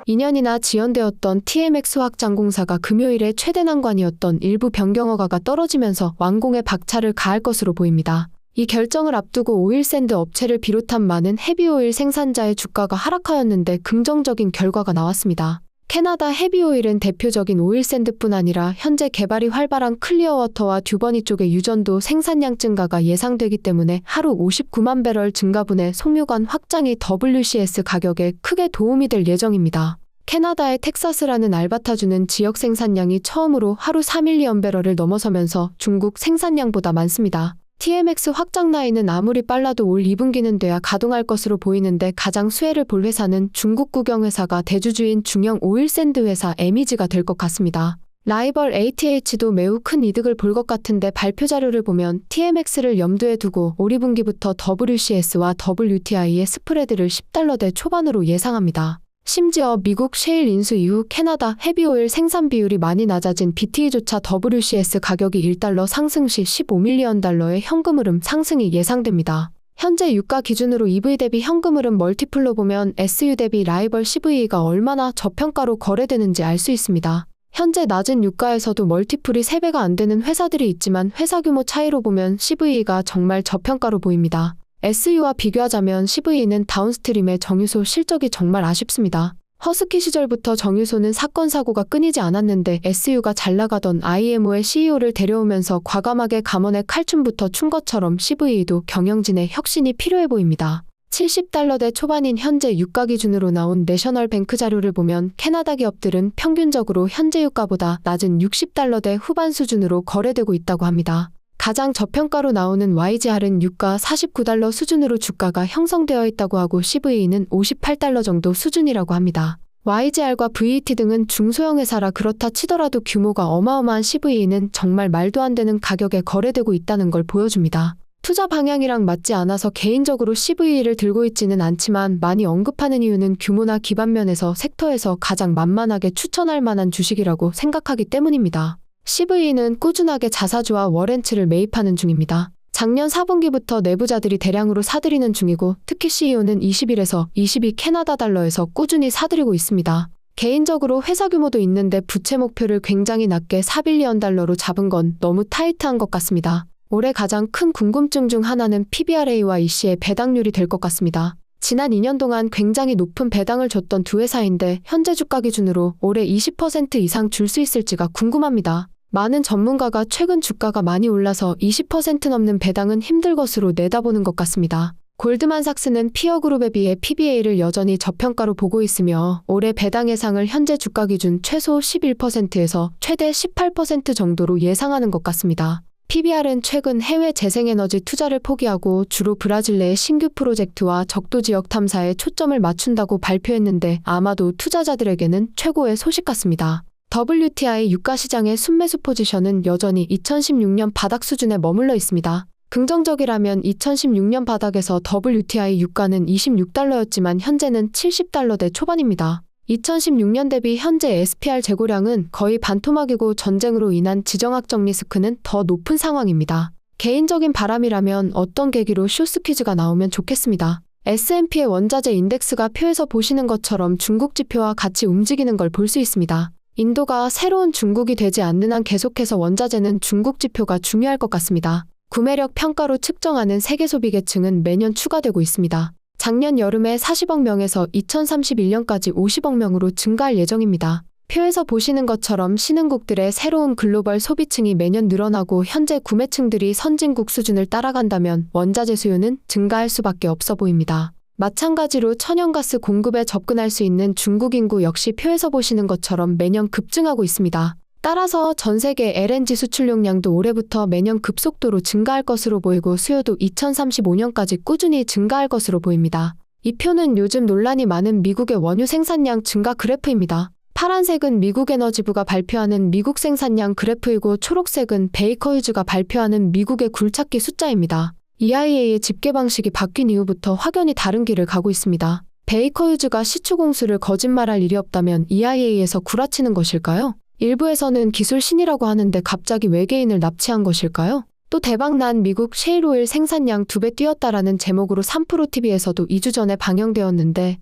2년이나 지연되었던 TMX 확장 공사가 금요일에 최대 난관이었던 일부 변경 허가가 떨어지면서 완공에 박차를 가할 것으로 보입니다. 이 결정을 앞두고 오일샌드 업체를 비롯한 많은 헤비오일 생산자의 주가가 하락하였는데 긍정적인 결과가 나왔습니다. 캐나다 헤비오일은 대표적인 오일샌드뿐 아니라 현재 개발이 활발한 클리어워터와 듀버니 쪽의 유전도 생산량 증가가 예상되기 때문에 하루 59만 배럴 증가분의 송유관 확장이 WCS 가격에 크게 도움이 될 예정입니다. 캐나다의 텍사스라는 알바타주는 지역 생산량이 처음으로 하루 3밀리언 배럴을 넘어서면서 중국 생산량보다 많습니다. TMX 확장 라인은 아무리 빨라도 올 2분기는 돼야 가동할 것으로 보이는데 가장 수혜를 볼 회사는 중국 국영 회사가 대주주인 중형 오일샌드 회사 MEG가 될 것 같습니다. 라이벌 ATH도 매우 큰 이득을 볼 것 같은데 발표 자료를 보면 TMX를 염두에 두고 올 2분기부터 WCS와 WTI의 스프레드를 $10대 초반으로 예상합니다. 심지어 미국 셰일 인수 이후 캐나다 헤비오일 생산 비율이 많이 낮아진 BTE조차 WCS 가격이 $1 상승 시 15밀리언 달러의 현금 흐름 상승이 예상됩니다. 현재 유가 기준으로 EV 대비 현금 흐름 멀티플로 보면 SU 대비 라이벌 CVE가 얼마나 저평가로 거래되는지 알 수 있습니다. 현재 낮은 유가에서도 멀티플이 3배가 안 되는 회사들이 있지만 회사 규모 차이로 보면 CVE가 정말 저평가로 보입니다. SU와 비교하자면 CVE는 다운스트림의 정유소 실적이 정말 아쉽습니다. 허스키 시절부터 정유소는 사건 사고가 끊이지 않았는데 SU가 잘나가던 IMO의 CEO를 데려오면서 과감하게 감원의 칼춤부터 춘 것처럼 CVE도 경영진의 혁신이 필요해 보입니다. $70대 초반인 현재 유가 기준으로 나온 내셔널 뱅크 자료를 보면 캐나다 기업들은 평균적으로 현재 유가보다 낮은 $60대 후반 수준으로 거래되고 있다고 합니다. 가장 저평가로 나오는 YGR은 유가 $49 수준으로 주가가 형성되어 있다고 하고 CVE는 $58 정도 수준이라고 합니다. YGR과 VET 등은 중소형 회사라 그렇다 치더라도 규모가 어마어마한 CVE는 정말 말도 안 되는 가격에 거래되고 있다는 걸 보여줍니다. 투자 방향이랑 맞지 않아서 개인적으로 CVE를 들고 있지는 않지만 많이 언급하는 이유는 규모나 기반 면에서 섹터에서 가장 만만하게 추천할 만한 주식이라고 생각하기 때문입니다. CVE는 꾸준하게 자사주와 워렌트를 매입하는 중입니다. 작년 4분기부터 내부자들이 대량으로 사들이는 중이고 특히 CEO는 21에서 22 캐나다 달러에서 꾸준히 사들이고 있습니다. 개인적으로 회사 규모도 있는데 부채 목표를 굉장히 낮게 $4빌리언 달러로 잡은 건 너무 타이트한 것 같습니다. 올해 가장 큰 궁금증 중 하나는 PBRA와 EC의 배당률이 될 것 같습니다. 지난 2년 동안 굉장히 높은 배당을 줬던 두 회사인데 현재 주가 기준으로 올해 20% 이상 줄 수 있을지가 궁금합니다. 많은 전문가가 최근 주가가 많이 올라서 20% 넘는 배당은 힘들 것으로 내다보는 것 같습니다. 골드만삭스는 피어그룹에 비해 PBA를 여전히 저평가로 보고 있으며 올해 배당 예상을 현재 주가 기준 최소 11%에서 최대 18% 정도로 예상하는 것 같습니다. PBR은 최근 해외 재생에너지 투자를 포기하고 주로 브라질 내의 신규 프로젝트와 적도 지역 탐사에 초점을 맞춘다고 발표했는데 아마도 투자자들에게는 최고의 소식 같습니다. WTI 유가 시장의 순매수 포지션은 여전히 2016년 바닥 수준에 머물러 있습니다. 긍정적이라면 2016년 바닥에서 WTI 유가는 $26였지만 현재는 $70대 초반입니다. 2016년 대비 현재 SPR 재고량은 거의 반토막이고 전쟁으로 인한 지정학적 리스크는 더 높은 상황입니다. 개인적인 바람이라면 어떤 계기로 쇼스퀴즈가 나오면 좋겠습니다. S&P의 원자재 인덱스가 표에서 보시는 것처럼 중국 지표와 같이 움직이는 걸 볼 수 있습니다. 인도가 새로운 중국이 되지 않는 한 계속해서 원자재는 중국 지표가 중요할 것 같습니다. 구매력 평가로 측정하는 세계 소비 계층은 매년 추가되고 있습니다. 작년 여름에 40억 명에서 2031년까지 50억 명으로 증가할 예정입니다. 표에서 보시는 것처럼 신흥국들의 새로운 글로벌 소비층이 매년 늘어나고 현재 구매층들이 선진국 수준을 따라간다면 원자재 수요는 증가할 수밖에 없어 보입니다. 마찬가지로 천연가스 공급에 접근할 수 있는 중국 인구 역시 표에서 보시는 것처럼 매년 급증하고 있습니다. 따라서 전 세계 LNG 수출용량도 올해부터 매년 급속도로 증가할 것으로 보이고 수요도 2035년까지 꾸준히 증가할 것으로 보입니다. 이 표는 요즘 논란이 많은 미국의 원유 생산량 증가 그래프입니다. 파란색은 미국에너지부가 발표하는 미국 생산량 그래프이고 초록색은 베이커휴즈가 발표하는 미국의 굴착기 숫자입니다. EIA의 집계 방식이 바뀐 이후부터 확연히 다른 길을 가고 있습니다. 베이커휴즈가 시추 공수를 거짓말할 일이 없다면 EIA에서 구라치는 것일까요? 일부에서는 기술 신이라고 하는데 갑자기 외계인을 납치한 것일까요? 또 대박난 미국 셰일오일 생산량 2배 뛰었다라는 제목으로 3프로TV에서도 2주 전에 방영되었는데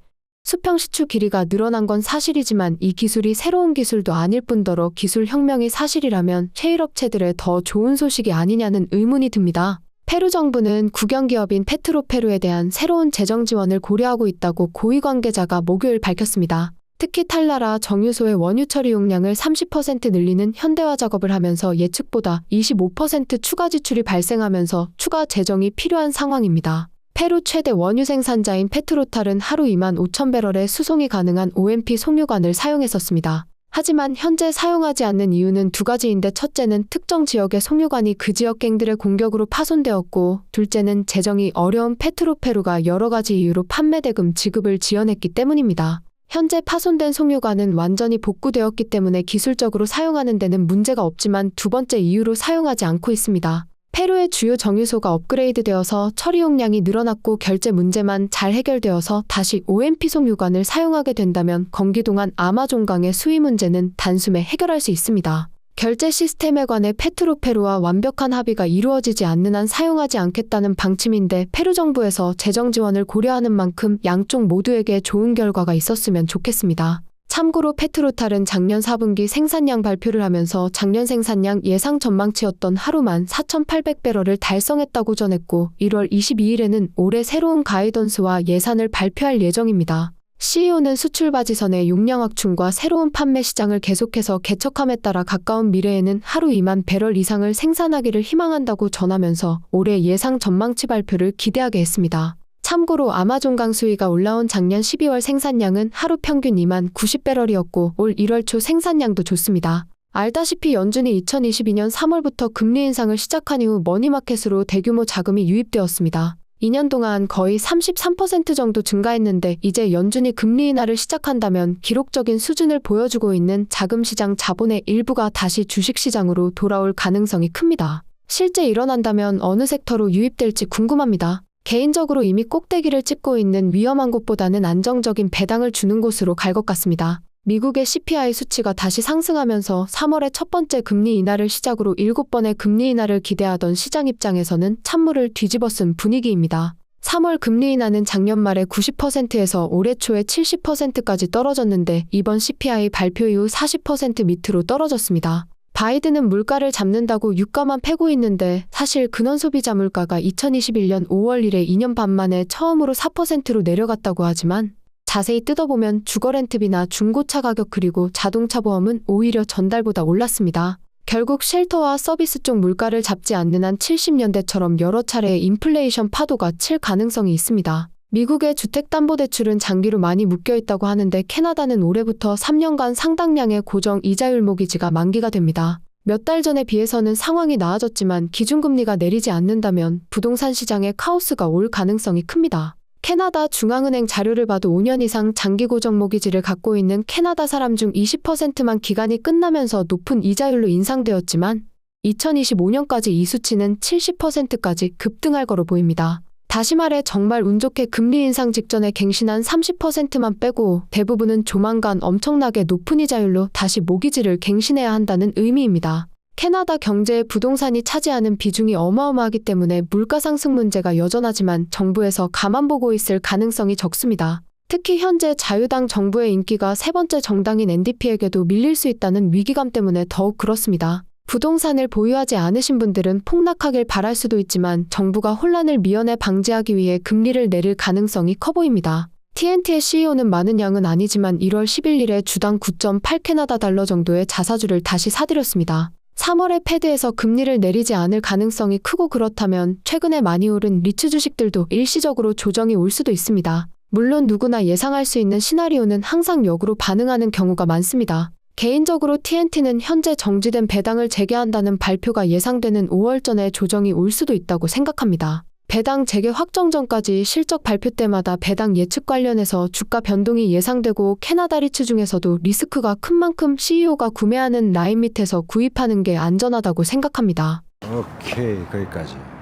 수평 시추 길이가 늘어난 건 사실이지만 이 기술이 새로운 기술도 아닐 뿐더러 기술 혁명이 사실이라면 셰일 업체들의 더 좋은 소식이 아니냐는 의문이 듭니다. 페루 정부는 국영기업인 페트로페루에 대한 새로운 재정 지원을 고려하고 있다고 고위 관계자가 목요일 밝혔습니다. 특히 탈라라 정유소의 원유 처리 용량을 30% 늘리는 현대화 작업을 하면서 예측보다 25% 추가 지출이 발생하면서 추가 재정이 필요한 상황입니다. 페루 최대 원유 생산자인 페트로탈은 하루 2만 5천 배럴의 수송이 가능한 OMP 송유관을 사용했었습니다. 하지만 현재 사용하지 않는 이유는 두 가지인데 첫째는 특정 지역의 송유관이 그 지역 갱들의 공격으로 파손되었고 둘째는 재정이 어려운 페트로페루가 여러 가지 이유로 판매 대금 지급을 지연했기 때문입니다. 현재 파손된 송유관은 완전히 복구되었기 때문에 기술적으로 사용하는 데는 문제가 없지만 두 번째 이유로 사용하지 않고 있습니다. 페루의 주요 정유소가 업그레이드되어서 처리 용량이 늘어났고 결제 문제만 잘 해결되어서 다시 OMP 송유관을 사용하게 된다면 건기 동안 아마존강의 수위 문제는 단숨에 해결할 수 있습니다. 결제 시스템에 관해 페트로페루와 완벽한 합의가 이루어지지 않는 한 사용하지 않겠다는 방침인데 페루 정부에서 재정 지원을 고려하는 만큼 양쪽 모두에게 좋은 결과가 있었으면 좋겠습니다. 참고로 페트로탈은 작년 4분기 생산량 발표를 하면서 작년 생산량 예상 전망치였던 하루만 4,800배럴을 달성했다고 전했고 1월 22일에는 올해 새로운 가이던스와 예산을 발표할 예정입니다. CEO는 수출 바지선의 용량 확충과 새로운 판매 시장을 계속해서 개척함에 따라 가까운 미래에는 하루 2만 배럴 이상을 생산하기를 희망한다고 전하면서 올해 예상 전망치 발표를 기대하게 했습니다. 참고로 아마존강 수위가 올라온 작년 12월 생산량은 하루 평균 2만 90배럴이었고 올 1월 초 생산량도 좋습니다. 알다시피 연준이 2022년 3월부터 금리 인상을 시작한 이후 머니마켓으로 대규모 자금이 유입되었습니다. 2년 동안 거의 33% 정도 증가했는데 이제 연준이 금리 인하를 시작한다면 기록적인 수준을 보여주고 있는 자금시장 자본의 일부가 다시 주식시장으로 돌아올 가능성이 큽니다. 실제 일어난다면 어느 섹터로 유입될지 궁금합니다. 개인적으로 이미 꼭대기를 찍고 있는 위험한 곳보다는 안정적인 배당을 주는 곳으로 갈 것 같습니다. 미국의 CPI 수치가 다시 상승하면서 3월의 첫 번째 금리 인하를 시작으로 7번의 금리 인하를 기대하던 시장 입장에서는 찬물을 뒤집어 쓴 분위기입니다. 3월 금리 인하는 작년 말에 90%에서 올해 초에 70%까지 떨어졌는데 이번 CPI 발표 이후 40% 밑으로 떨어졌습니다. 바이든은 물가를 잡는다고 유가만 패고 있는데 사실 근원 소비자 물가가 2021년 5월 이래 2년 반 만에 처음으로 4%로 내려갔다고 하지만 자세히 뜯어보면 주거 렌트비나 중고차 가격 그리고 자동차 보험은 오히려 전달보다 올랐습니다. 결국 쉘터와 서비스 쪽 물가를 잡지 않는 한 70년대처럼 여러 차례의 인플레이션 파도가 칠 가능성이 있습니다. 미국의 주택담보대출은 장기로 많이 묶여있다고 하는데 캐나다는 올해부터 3년간 상당량의 고정 이자율 모기지가 만기가 됩니다. 몇 달 전에 비해서는 상황이 나아졌지만 기준금리가 내리지 않는다면 부동산 시장에 카오스가 올 가능성이 큽니다. 캐나다 중앙은행 자료를 봐도 5년 이상 장기 고정 모기지를 갖고 있는 캐나다 사람 중 20%만 기간이 끝나면서 높은 이자율로 인상되었지만 2025년까지 이 수치는 70%까지 급등할 거로 보입니다. 다시 말해 정말 운 좋게 금리 인상 직전에 갱신한 30%만 빼고 대부분은 조만간 엄청나게 높은 이자율로 다시 모기지를 갱신해야 한다는 의미입니다. 캐나다 경제의 부동산이 차지하는 비중이 어마어마하기 때문에 물가 상승 문제가 여전하지만 정부에서 가만 보고 있을 가능성이 적습니다. 특히 현재 자유당 정부의 인기가 세 번째 정당인 NDP에게도 밀릴 수 있다는 위기감 때문에 더욱 그렇습니다. 부동산을 보유하지 않으신 분들은 폭락하길 바랄 수도 있지만 정부가 혼란을 미연에 방지하기 위해 금리를 내릴 가능성이 커 보입니다. TNT의 CEO는 많은 양은 아니지만 1월 11일에 주당 9.8 캐나다 달러 정도의 자사주를 다시 사들였습니다. 3월에 패드에서 금리를 내리지 않을 가능성이 크고 그렇다면 최근에 많이 오른 리츠 주식들도 일시적으로 조정이 올 수도 있습니다. 물론 누구나 예상할 수 있는 시나리오는 항상 역으로 반응하는 경우가 많습니다. 개인적으로 TNT는 현재 정지된 배당을 재개한다는 발표가 예상되는 5월 전에 조정이 올 수도 있다고 생각합니다. 배당 재개 확정 전까지 실적 발표 때마다 배당 예측 관련해서 주가 변동이 예상되고 캐나다 리츠 중에서도 리스크가 큰 만큼 CEO가 구매하는 라인 밑에서 구입하는 게 안전하다고 생각합니다. 오케이, 거기까지.